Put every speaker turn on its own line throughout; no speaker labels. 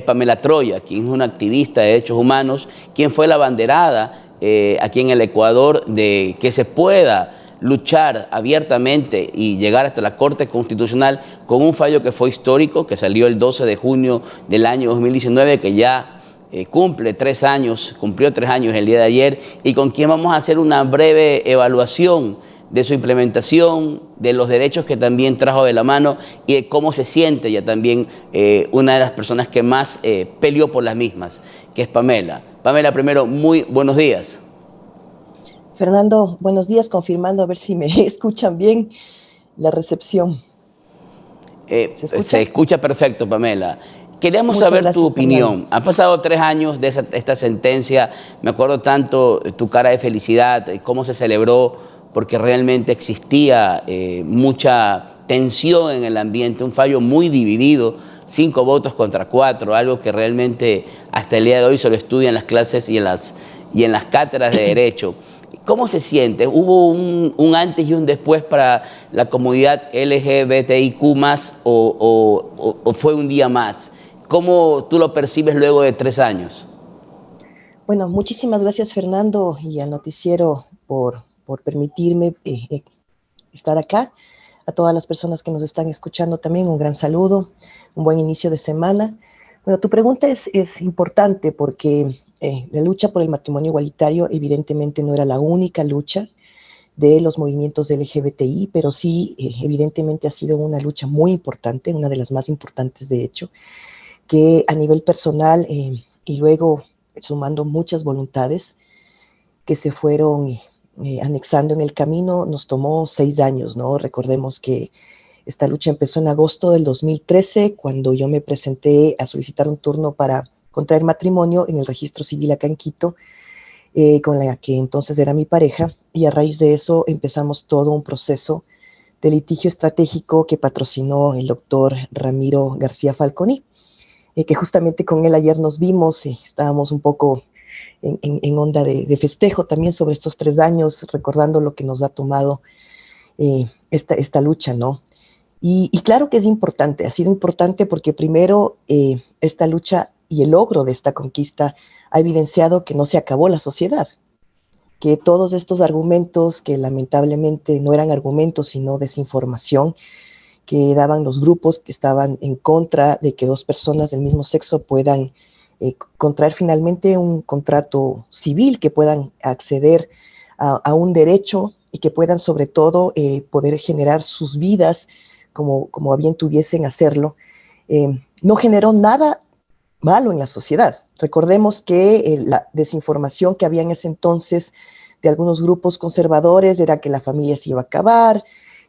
Pamela Troya, quien es una activista de derechos humanos, quien fue la abanderada aquí en el Ecuador de que se pueda luchar abiertamente y llegar hasta la Corte Constitucional con un fallo que fue histórico, que salió el 12 de junio del año 2019, que ya cumplió 3 años el día de ayer, y con quien vamos a hacer una breve evaluación de su implementación, de los derechos que también trajo de la mano y de cómo se siente ya también una de las personas que más peleó por las mismas, que es Pamela. Pamela, primero, muy buenos días.
Fernando, buenos días, confirmando a ver si me escuchan bien la recepción.
¿Se escucha perfecto, Pamela. Queríamos saber tu opinión. Fernando. Han pasado 3 años de esta sentencia. Me acuerdo tanto tu cara de felicidad, cómo se celebró, porque realmente existía mucha tensión en el ambiente, un fallo muy dividido, 5 votos contra 4, algo que realmente hasta el día de hoy se lo estudia en las clases y en las cátedras de Derecho. ¿Cómo se siente? ¿Hubo un antes y un después para la comunidad LGBTIQ+, o fue un día más? ¿Cómo tú lo percibes luego de 3 años?
Bueno, muchísimas gracias, Fernando, y al noticiero por permitirme estar acá. A todas las personas que nos están escuchando también, un gran saludo, un buen inicio de semana. Bueno, tu pregunta es importante porque la lucha por el matrimonio igualitario evidentemente no era la única lucha de los movimientos LGBTI, pero sí evidentemente ha sido una lucha muy importante, una de las más importantes de hecho, que a nivel personal y luego sumando muchas voluntades que se fueron anexando en el camino, nos tomó 6 años, ¿no? Recordemos que esta lucha empezó en agosto del 2013, cuando yo me presenté a solicitar un turno para contraer matrimonio en el registro civil acá en Quito, con la que entonces era mi pareja, y a raíz de eso empezamos todo un proceso de litigio estratégico que patrocinó el doctor Ramiro García Falconi, que justamente con él ayer nos vimos, estábamos un poco en onda de festejo también sobre estos 3 años, recordando lo que nos ha tomado esta lucha, ¿no? Y claro que es importante, ha sido importante porque primero esta lucha y el logro de esta conquista ha evidenciado que no se acabó la sociedad, que todos estos argumentos que lamentablemente no eran argumentos sino desinformación que daban los grupos que estaban en contra de que 2 personas del mismo sexo puedan contraer finalmente un contrato civil, que puedan acceder a un derecho y que puedan sobre todo poder generar sus vidas como a bien tuviesen hacerlo, no generó nada malo en la sociedad. Recordemos que la desinformación que había en ese entonces de algunos grupos conservadores era que la familia se iba a acabar,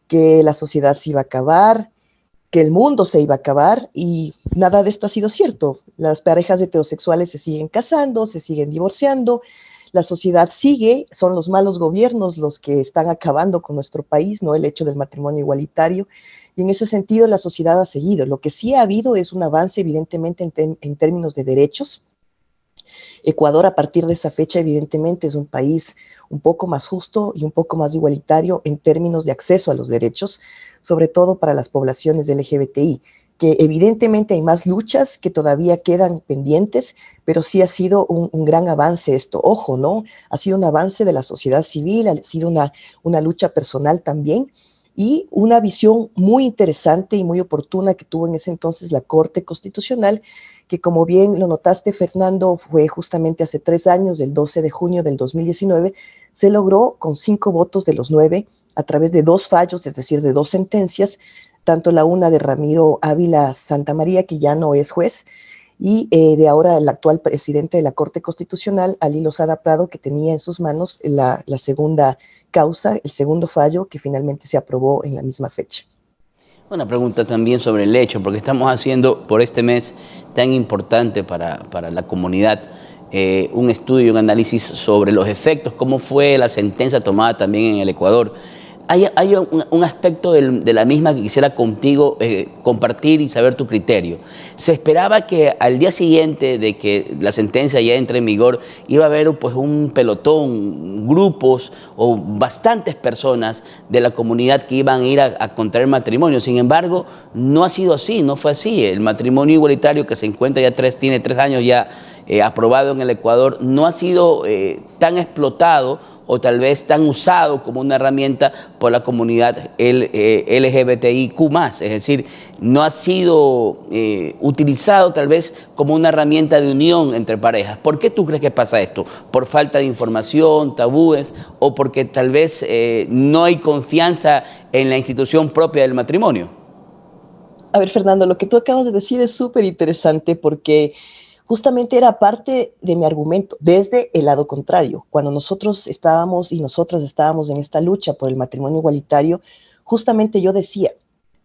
que la sociedad se iba a acabar, que el mundo se iba a acabar, y nada de esto ha sido cierto. Las parejas heterosexuales se siguen casando, se siguen divorciando, la sociedad sigue, son los malos gobiernos los que están acabando con nuestro país, no el hecho del matrimonio igualitario, y en ese sentido la sociedad ha seguido. Lo que sí ha habido es un avance evidentemente en términos de derechos. Ecuador a partir de esa fecha evidentemente es un país un poco más justo y un poco más igualitario en términos de acceso a los derechos, sobre todo para las poblaciones LGBTI, que evidentemente hay más luchas que todavía quedan pendientes, pero sí ha sido un gran avance esto. Ojo, ¿no? Ha sido un avance de la sociedad civil, ha sido una lucha personal también, y una visión muy interesante y muy oportuna que tuvo en ese entonces la Corte Constitucional, que como bien lo notaste, Fernando, fue justamente hace 3 años, el 12 de junio del 2019, se logró con 5 votos de los 9, a través de 2 fallos, es decir, de 2 sentencias, tanto la una de Ramiro Ávila Santamaría, que ya no es juez, y de ahora el actual presidente de la Corte Constitucional, Ali Lozada Prado, que tenía en sus manos la segunda causa, el segundo fallo, que finalmente se aprobó en la misma fecha.
Una pregunta también sobre el hecho, porque estamos haciendo por este mes tan importante para la comunidad un estudio, un análisis sobre los efectos, cómo fue la sentencia tomada también en el Ecuador. hay un aspecto de la misma que quisiera contigo compartir y saber tu criterio. Se esperaba que al día siguiente de que la sentencia ya entre en vigor iba a haber pues un pelotón, grupos o bastantes personas de la comunidad que iban a ir a contraer matrimonio. Sin embargo, no ha sido así, no fue así. El matrimonio igualitario que se encuentra tiene 3 años ya aprobado en el Ecuador, no ha sido tan explotado o tal vez tan usado como una herramienta por la comunidad LGBTIQ+, es decir, no ha sido utilizado tal vez como una herramienta de unión entre parejas. ¿Por qué tú crees que pasa esto? ¿Por falta de información, tabúes, o porque tal vez no hay confianza en la institución propia del matrimonio?
A ver, Fernando, lo que tú acabas de decir es súper interesante porque justamente era parte de mi argumento, desde el lado contrario. Cuando nosotros estábamos y nosotras estábamos en esta lucha por el matrimonio igualitario, justamente yo decía,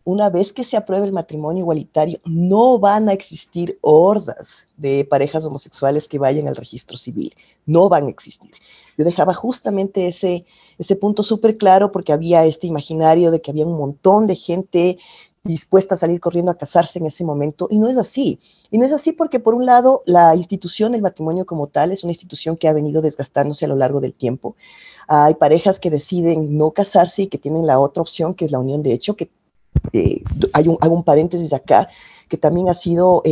una vez que se apruebe el matrimonio igualitario, no van a existir hordas de parejas homosexuales que vayan al registro civil, no van a existir. Yo dejaba justamente ese punto súper claro porque había este imaginario de que había un montón de gente dispuesta a salir corriendo a casarse en ese momento, y no es así. Y no es así porque, por un lado, la institución, el matrimonio como tal, es una institución que ha venido desgastándose a lo largo del tiempo. Hay parejas que deciden no casarse y que tienen la otra opción, que es la unión de hecho, que hago un paréntesis acá, que también ha sido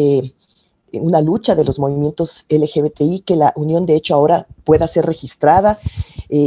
una lucha de los movimientos LGBTI, que la unión de hecho ahora pueda ser registrada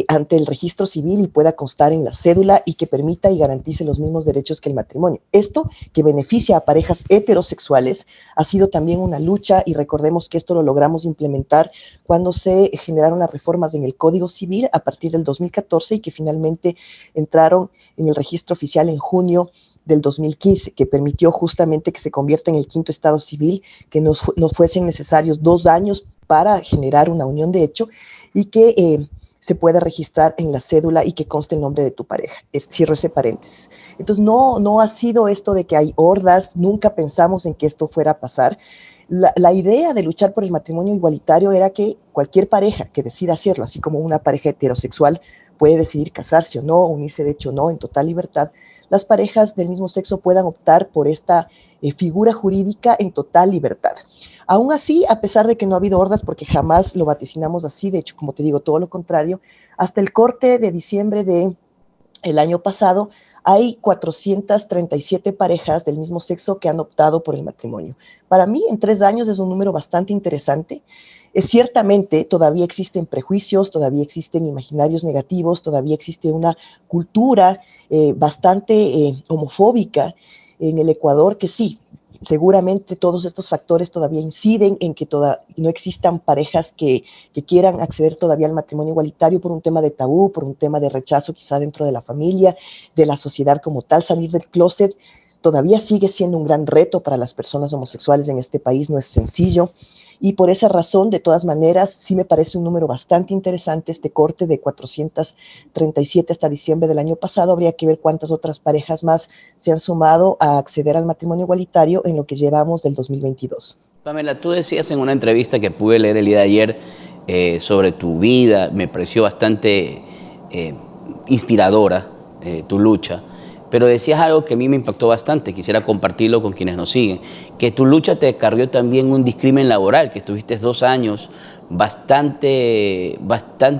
ante el registro civil y pueda constar en la cédula y que permita y garantice los mismos derechos que el matrimonio. Esto, que beneficia a parejas heterosexuales, ha sido también una lucha, y recordemos que esto lo logramos implementar cuando se generaron las reformas en el Código Civil a partir del 2014 y que finalmente entraron en el registro oficial en junio del 2015, que permitió justamente que se convierta en el quinto estado civil, que no fuesen necesarios 2 años para generar una unión de hecho y que se pueda registrar en la cédula y que conste el nombre de tu pareja. Cierro ese paréntesis. Entonces, no ha sido esto de que hay hordas, nunca pensamos en que esto fuera a pasar. La idea de luchar por el matrimonio igualitario era que cualquier pareja que decida hacerlo, así como una pareja heterosexual puede decidir casarse o no, unirse de hecho o no, en total libertad, las parejas del mismo sexo puedan optar por esta figura jurídica en total libertad. Aún así, a pesar de que no ha habido hordas, porque jamás lo vaticinamos así, de hecho, como te digo, todo lo contrario, hasta el corte de diciembre del año pasado, hay 437 parejas del mismo sexo que han optado por el matrimonio. Para mí, en 3 años es un número bastante interesante. Ciertamente, todavía existen prejuicios, todavía existen imaginarios negativos, todavía existe una cultura bastante homofóbica en el Ecuador, que sí, seguramente todos estos factores todavía inciden en que no existan parejas que quieran acceder todavía al matrimonio igualitario por un tema de tabú, por un tema de rechazo quizá dentro de la familia, de la sociedad como tal. Salir del closet todavía sigue siendo un gran reto para las personas homosexuales en este país, no es sencillo. Y por esa razón, de todas maneras, sí me parece un número bastante interesante este corte de 437 hasta diciembre del año pasado. Habría que ver cuántas otras parejas más se han sumado a acceder al matrimonio igualitario en lo que llevamos del 2022.
Pamela, tú decías en una entrevista que pude leer el día de ayer sobre tu vida, me pareció bastante inspiradora tu lucha, pero decías algo que a mí me impactó bastante, quisiera compartirlo con quienes nos siguen, que tu lucha te cargó también un discrimen laboral, que estuviste 2 años bastante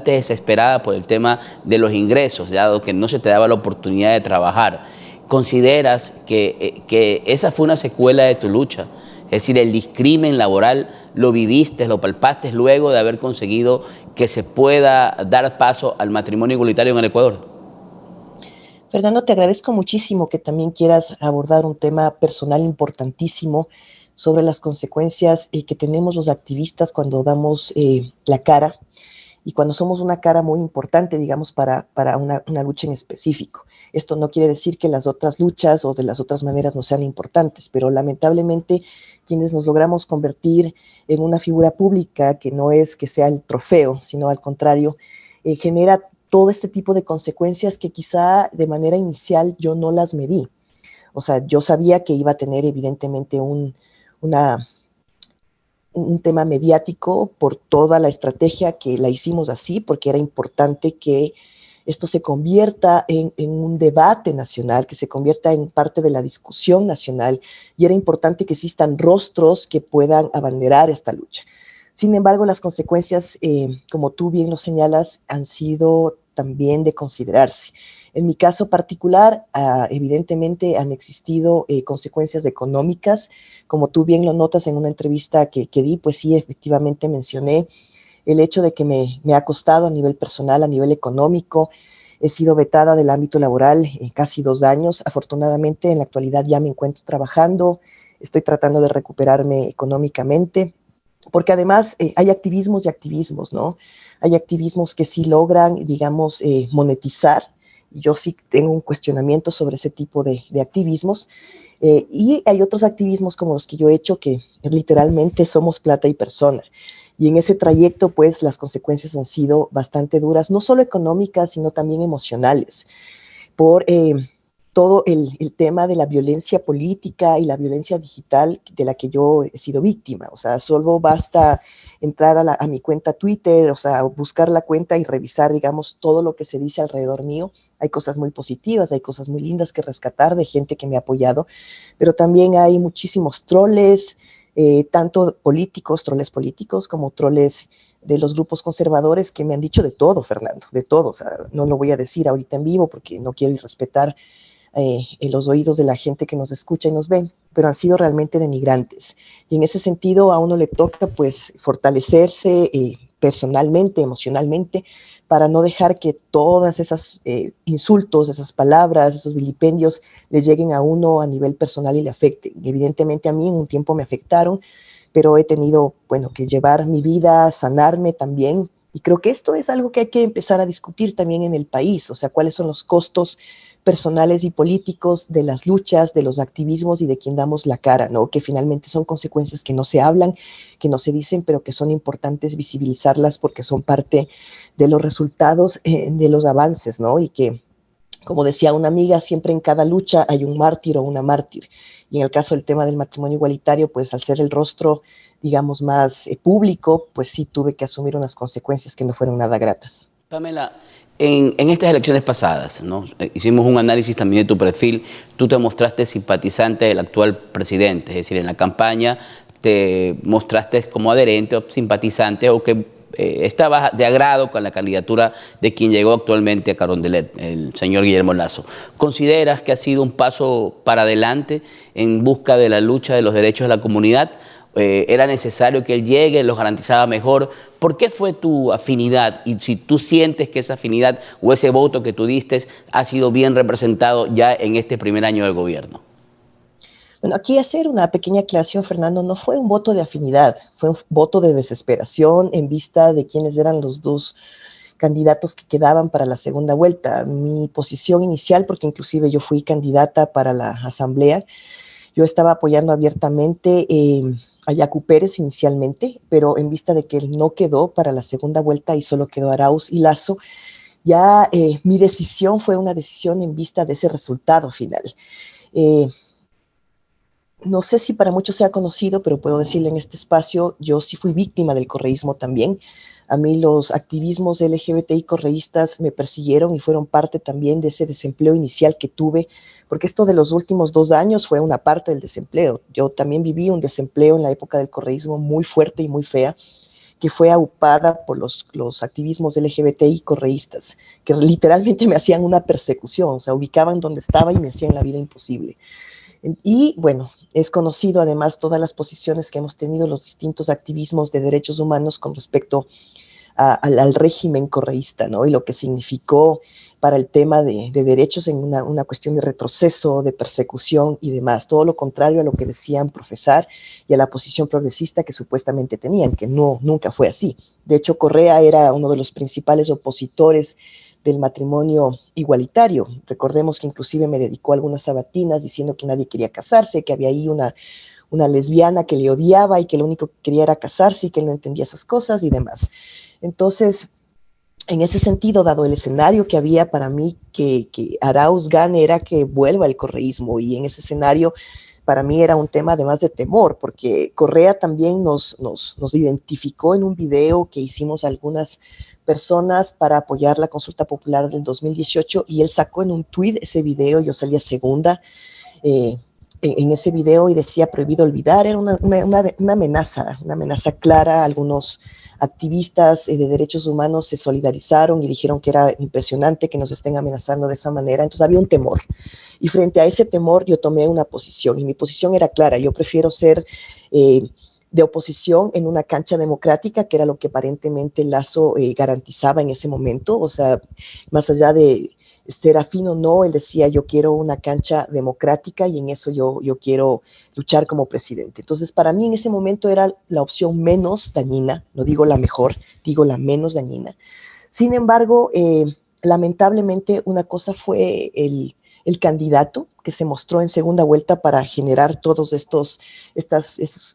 desesperada por el tema de los ingresos, dado que no se te daba la oportunidad de trabajar. ¿Consideras que esa fue una secuela de tu lucha? Es decir, el discrimen laboral lo viviste, lo palpaste luego de haber conseguido que se pueda dar paso al matrimonio igualitario en el Ecuador.
Fernando, te agradezco muchísimo que también quieras abordar un tema personal importantísimo sobre las consecuencias que tenemos los activistas cuando damos la cara y cuando somos una cara muy importante, digamos, para una lucha en específico. Esto no quiere decir que las otras luchas o de las otras maneras no sean importantes, pero lamentablemente quienes nos logramos convertir en una figura pública que no es que sea el trofeo, sino al contrario, genera todo este tipo de consecuencias que quizá de manera inicial yo no las medí. O sea, yo sabía que iba a tener evidentemente un tema mediático por toda la estrategia que la hicimos así, porque era importante que esto se convierta en un debate nacional, que se convierta en parte de la discusión nacional, y era importante que existan rostros que puedan abanderar esta lucha. Sin embargo, las consecuencias, como tú bien lo señalas, han sido también de considerarse. En mi caso particular, evidentemente han existido consecuencias económicas. Como tú bien lo notas en una entrevista que di, pues sí, efectivamente mencioné el hecho de que me ha costado a nivel personal, a nivel económico. He sido vetada del ámbito laboral en casi 2 años. Afortunadamente, en la actualidad ya me encuentro trabajando, estoy tratando de recuperarme económicamente, porque además hay activismos y activismos, ¿no? Hay activismos que sí logran, digamos, monetizar. Yo sí tengo un cuestionamiento sobre ese tipo de activismos. Y hay otros activismos como los que yo he hecho que literalmente somos plata y persona. Y en ese trayecto, pues, las consecuencias han sido bastante duras, no solo económicas, sino también emocionales, por todo el tema de la violencia política y la violencia digital de la que yo he sido víctima. O sea, solo basta entrar a mi cuenta Twitter, o sea, buscar la cuenta y revisar, digamos, todo lo que se dice alrededor mío. Hay cosas muy positivas, hay cosas muy lindas que rescatar de gente que me ha apoyado, pero también hay muchísimos troles, tanto políticos, troles políticos, como troles de los grupos conservadores que me han dicho de todo, Fernando, de todo. O sea, no lo voy a decir ahorita en vivo porque no quiero irrespetar en los oídos de la gente que nos escucha y nos ve, pero han sido realmente denigrantes. Y en ese sentido a uno le toca pues fortalecerse personalmente, emocionalmente, para no dejar que todas esas insultos, esas palabras, esos vilipendios le lleguen a uno a nivel personal y le afecten. Evidentemente a mí en un tiempo me afectaron, pero he tenido, bueno, que llevar mi vida, sanarme también. Y creo que esto es algo que hay que empezar a discutir también en el país, o sea, cuáles son los costos personales y políticos de las luchas, de los activismos y de quien damos la cara, ¿no? Que finalmente son consecuencias que no se hablan, que no se dicen, pero que son importantes visibilizarlas porque son parte de los resultados de los avances, ¿no? Y que, como decía una amiga, siempre en cada lucha hay un mártir o una mártir. Y en el caso del tema del matrimonio igualitario, pues al ser el rostro, digamos, más público, pues sí tuve que asumir unas consecuencias que no fueron nada gratas.
Pamela, en estas elecciones pasadas, ¿no? Hicimos un análisis también de tu perfil. Tú te mostraste simpatizante del actual presidente, es decir, en la campaña te mostraste como adherente o simpatizante o que estabas de agrado con la candidatura de quien llegó actualmente a Carondelet, el señor Guillermo Lasso. ¿Consideras que ha sido un paso para adelante en busca de la lucha de los derechos de la comunidad? ¿Era necesario que él llegue, los garantizaba mejor? ¿Por qué fue tu afinidad? Y si tú sientes que esa afinidad o ese voto que tú diste ha sido bien representado ya en este primer año del gobierno.
Bueno, aquí hacer una pequeña aclaración, Fernando, no fue un voto de afinidad, fue un voto de desesperación en vista de quiénes eran los dos candidatos que quedaban para la segunda vuelta. Mi posición inicial, porque inclusive yo fui candidata para la asamblea, yo estaba apoyando abiertamente a Yacu Pérez inicialmente, pero en vista de que él no quedó para la segunda vuelta y solo quedó Arauz y Lasso, ya mi decisión fue una decisión en vista de ese resultado final. No sé si para muchos sea conocido, pero puedo decirle en este espacio, yo sí fui víctima del correísmo también. A mí los activismos LGBTI correístas me persiguieron y fueron parte también de ese desempleo inicial que tuve, porque esto de los últimos 2 años fue una parte del desempleo. Yo también viví un desempleo en la época del correísmo muy fuerte y muy fea, que fue aupada por los activismos LGBTI correístas, que literalmente me hacían una persecución, o sea, ubicaban donde estaba y me hacían la vida imposible. Y bueno, es conocido además todas las posiciones que hemos tenido los distintos activismos de derechos humanos con respecto al régimen correísta, ¿no? Y lo que significó para el tema de derechos en una cuestión de retroceso, de persecución y demás. Todo lo contrario a lo que decían profesar y a la posición progresista que supuestamente tenían, que no, nunca fue así. De hecho, Correa era uno de los principales opositores del matrimonio igualitario. Recordemos que inclusive me dedicó algunas sabatinas diciendo que nadie quería casarse, que había ahí una lesbiana que le odiaba y que lo único que quería era casarse y que él no entendía esas cosas y demás. Entonces, en ese sentido, dado el escenario que había para mí, que Arauz gane era que vuelva el correísmo, y en ese escenario para mí era un tema además de temor, porque Correa también nos identificó en un video que hicimos algunas personas para apoyar la consulta popular del 2018 y él sacó en un tuit ese video, yo salía segunda en ese video y decía prohibido olvidar, era una amenaza clara. Algunos activistas de derechos humanos se solidarizaron y dijeron que era impresionante que nos estén amenazando de esa manera, entonces había un temor. Y frente a ese temor yo tomé una posición y mi posición era clara, yo prefiero ser de oposición en una cancha democrática, que era lo que aparentemente Lazo garantizaba en ese momento, o sea, más allá de ser afín o no, él decía yo quiero una cancha democrática y en eso yo quiero luchar como presidente. Entonces para mí en ese momento era la opción menos dañina, no digo la mejor, digo la menos dañina. Sin embargo, lamentablemente una cosa fue el candidato que se mostró en segunda vuelta para generar todos estos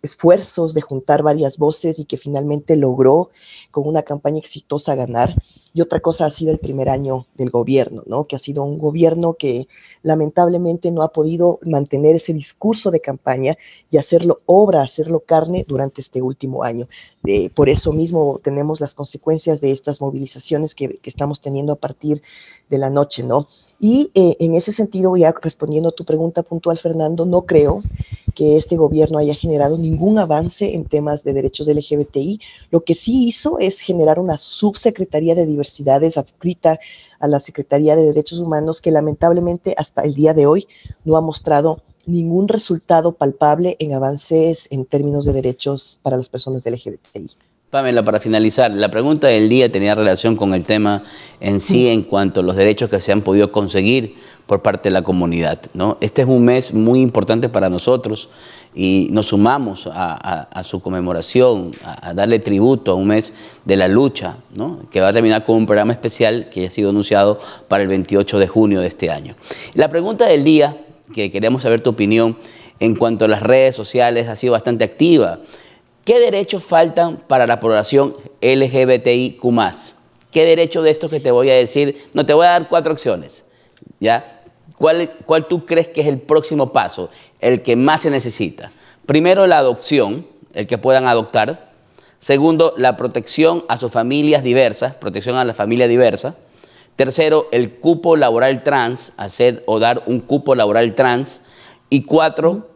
esfuerzos de juntar varias voces y que finalmente logró con una campaña exitosa ganar. Y otra cosa ha sido el primer año del gobierno, ¿no? Que ha sido un gobierno que lamentablemente no ha podido mantener ese discurso de campaña y hacerlo obra, hacerlo carne durante este último año. Por eso mismo tenemos las consecuencias de estas movilizaciones que estamos teniendo a partir de la noche, ¿no? Y en ese sentido, ya respondiendo a tu pregunta puntual, Fernando, no creo que este gobierno haya generado ningún avance en temas de derechos LGBTI. Lo que sí hizo es generar una subsecretaría de diversidades adscrita a la Secretaría de Derechos Humanos que lamentablemente hasta el día de hoy no ha mostrado ningún resultado palpable en avances en términos de derechos para las personas LGBTI.
Pamela, para finalizar, la pregunta del día tenía relación con el tema en sí, en cuanto a los derechos que se han podido conseguir por parte de la comunidad, ¿no? Este es un mes muy importante para nosotros y nos sumamos a su conmemoración, a darle tributo a un mes de la lucha, ¿no? Que va a terminar con un programa especial que ha sido anunciado para el 28 de junio de este año. La pregunta del día, que queremos saber tu opinión en cuanto a las redes sociales, ha sido bastante activa. ¿Qué derechos faltan para la población LGBTIQ+? ¿Qué derecho de estos que te voy a decir? No, te voy a dar 4 opciones, ¿ya? ¿Cuál tú crees que es el próximo paso, el que más se necesita? Primero, la adopción, el que puedan adoptar. Segundo, la protección a sus familias diversas, protección a la familia diversa. Tercero, el cupo laboral trans, hacer o dar un cupo laboral trans. Y cuatro,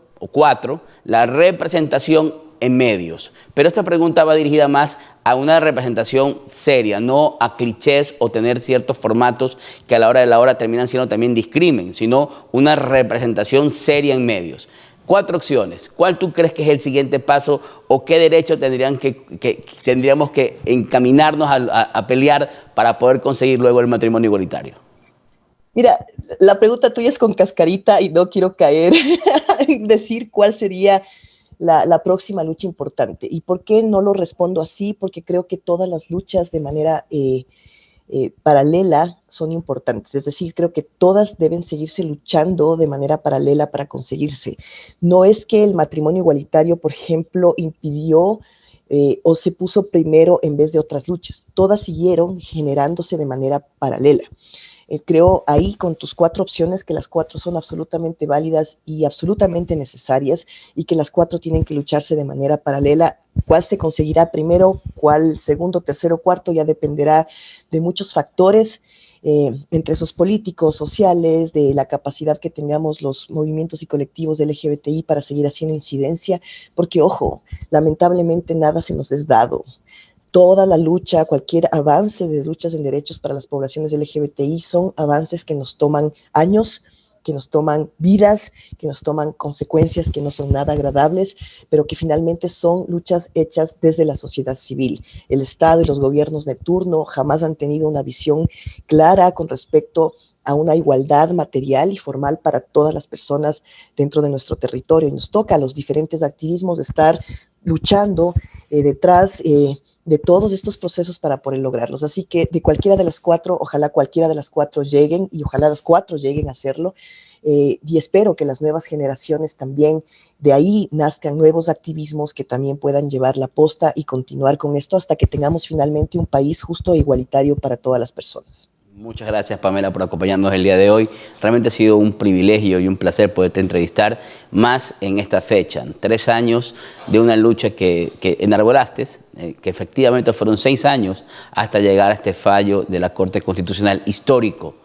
la representación en medios. Pero esta pregunta va dirigida más a una representación seria, no a clichés o tener ciertos formatos que a la hora de la hora terminan siendo también discrimen, sino una representación seria en medios. 4 opciones. ¿Cuál tú crees que es el siguiente paso o qué derecho tendríamos que encaminarnos a pelear para poder conseguir luego el matrimonio igualitario?
Mira, la pregunta tuya es con cascarita y no quiero caer en decir cuál sería la próxima lucha importante. ¿Y por qué no lo respondo así? Porque creo que todas las luchas de manera paralela son importantes. Es decir, creo que todas deben seguirse luchando de manera paralela para conseguirse. No es que el matrimonio igualitario, por ejemplo, impidió o se puso primero en vez de otras luchas. Todas siguieron generándose de manera paralela. Creo ahí con tus 4 opciones que las 4 son absolutamente válidas y absolutamente necesarias y que las 4 tienen que lucharse de manera paralela. ¿Cuál se conseguirá primero? ¿Cuál segundo, tercero, cuarto? Ya dependerá de muchos factores, entre esos políticos, sociales, de la capacidad que tengamos los movimientos y colectivos de LGBTI para seguir haciendo incidencia, porque ojo, lamentablemente nada se nos es dado. Toda la lucha, cualquier avance de luchas en derechos para las poblaciones LGBTI son avances que nos toman años, que nos toman vidas, que nos toman consecuencias que no son nada agradables, pero que finalmente son luchas hechas desde la sociedad civil. El Estado y los gobiernos de turno jamás han tenido una visión clara con respecto a una igualdad material y formal para todas las personas dentro de nuestro territorio. Y nos toca a los diferentes activismos estar luchando detrás de todos estos procesos para poder lograrlos. Así que de cualquiera de las 4, ojalá cualquiera de las 4 lleguen y ojalá las 4 lleguen a hacerlo. Y espero que las nuevas generaciones también de ahí nazcan nuevos activismos que también puedan llevar la posta y continuar con esto hasta que tengamos finalmente un país justo e igualitario para todas las personas.
Muchas gracias, Pamela, por acompañarnos el día de hoy. Realmente ha sido un privilegio y un placer poderte entrevistar más en esta fecha. 3 años de una lucha que enarbolaste, que efectivamente fueron 6 años hasta llegar a este fallo de la Corte Constitucional histórico,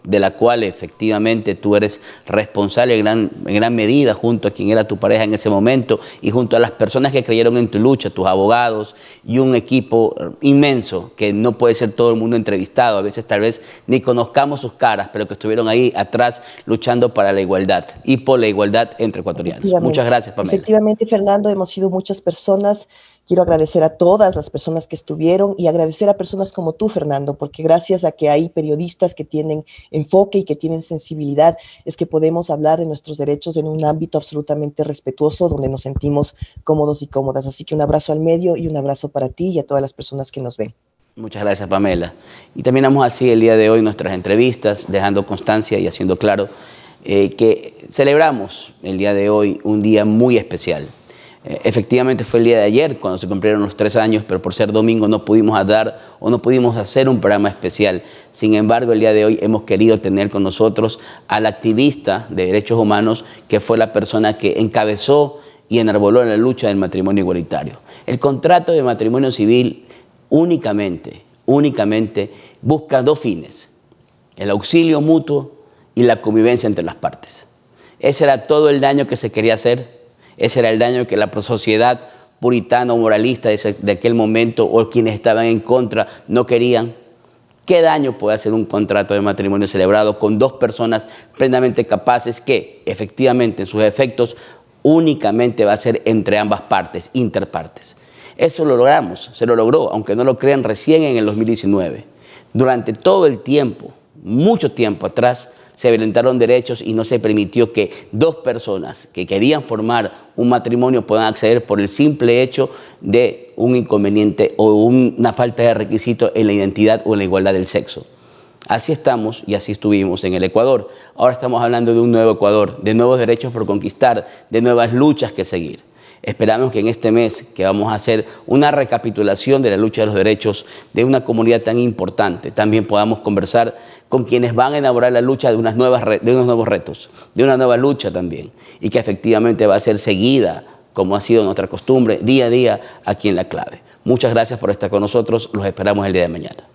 de la cual efectivamente tú eres responsable en gran medida junto a quien era tu pareja en ese momento y junto a las personas que creyeron en tu lucha, tus abogados y un equipo inmenso que no puede ser todo el mundo entrevistado, a veces tal vez ni conozcamos sus caras, pero que estuvieron ahí atrás luchando para la igualdad y por la igualdad entre ecuatorianos. Muchas gracias, Pamela.
Efectivamente, Fernando, hemos sido muchas personas. Quiero agradecer a todas las personas que estuvieron y agradecer a personas como tú, Fernando, porque gracias a que hay periodistas que tienen enfoque y que tienen sensibilidad, es que podemos hablar de nuestros derechos en un ámbito absolutamente respetuoso, donde nos sentimos cómodos y cómodas. Así que un abrazo al medio y un abrazo para ti y a todas las personas que nos ven.
Muchas gracias, Pamela. Y terminamos así el día de hoy nuestras entrevistas, dejando constancia y haciendo claro que celebramos el día de hoy un día muy especial. Efectivamente fue el día de ayer cuando se cumplieron los 3 años, pero por ser domingo no pudimos hacer un programa especial. Sin embargo, el día de hoy hemos querido tener con nosotros al activista de derechos humanos que fue la persona que encabezó y enarboló la lucha del matrimonio igualitario. El contrato de matrimonio civil únicamente busca 2 fines: el auxilio mutuo y la convivencia entre las partes. Ese era todo el daño que se quería hacer. Ese era el daño que la sociedad puritana o moralista de aquel momento o quienes estaban en contra no querían. ¿Qué daño puede hacer un contrato de matrimonio celebrado con 2 personas plenamente capaces que efectivamente en sus efectos únicamente va a ser entre ambas partes, interpartes? Eso lo logramos, se lo logró, aunque no lo crean, recién en el 2019. Durante todo el tiempo, mucho tiempo atrás, se violentaron derechos y no se permitió que 2 personas que querían formar un matrimonio puedan acceder por el simple hecho de un inconveniente o una falta de requisito en la identidad o en la igualdad del sexo. Así estamos y así estuvimos en el Ecuador. Ahora estamos hablando de un nuevo Ecuador, de nuevos derechos por conquistar, de nuevas luchas que seguir. Esperamos que en este mes, que vamos a hacer una recapitulación de la lucha de los derechos de una comunidad tan importante, también podamos conversar con quienes van a elaborar la lucha de unos nuevos retos, de una nueva lucha también, y que efectivamente va a ser seguida, como ha sido nuestra costumbre, día a día aquí en La Clave. Muchas gracias por estar con nosotros, los esperamos el día de mañana.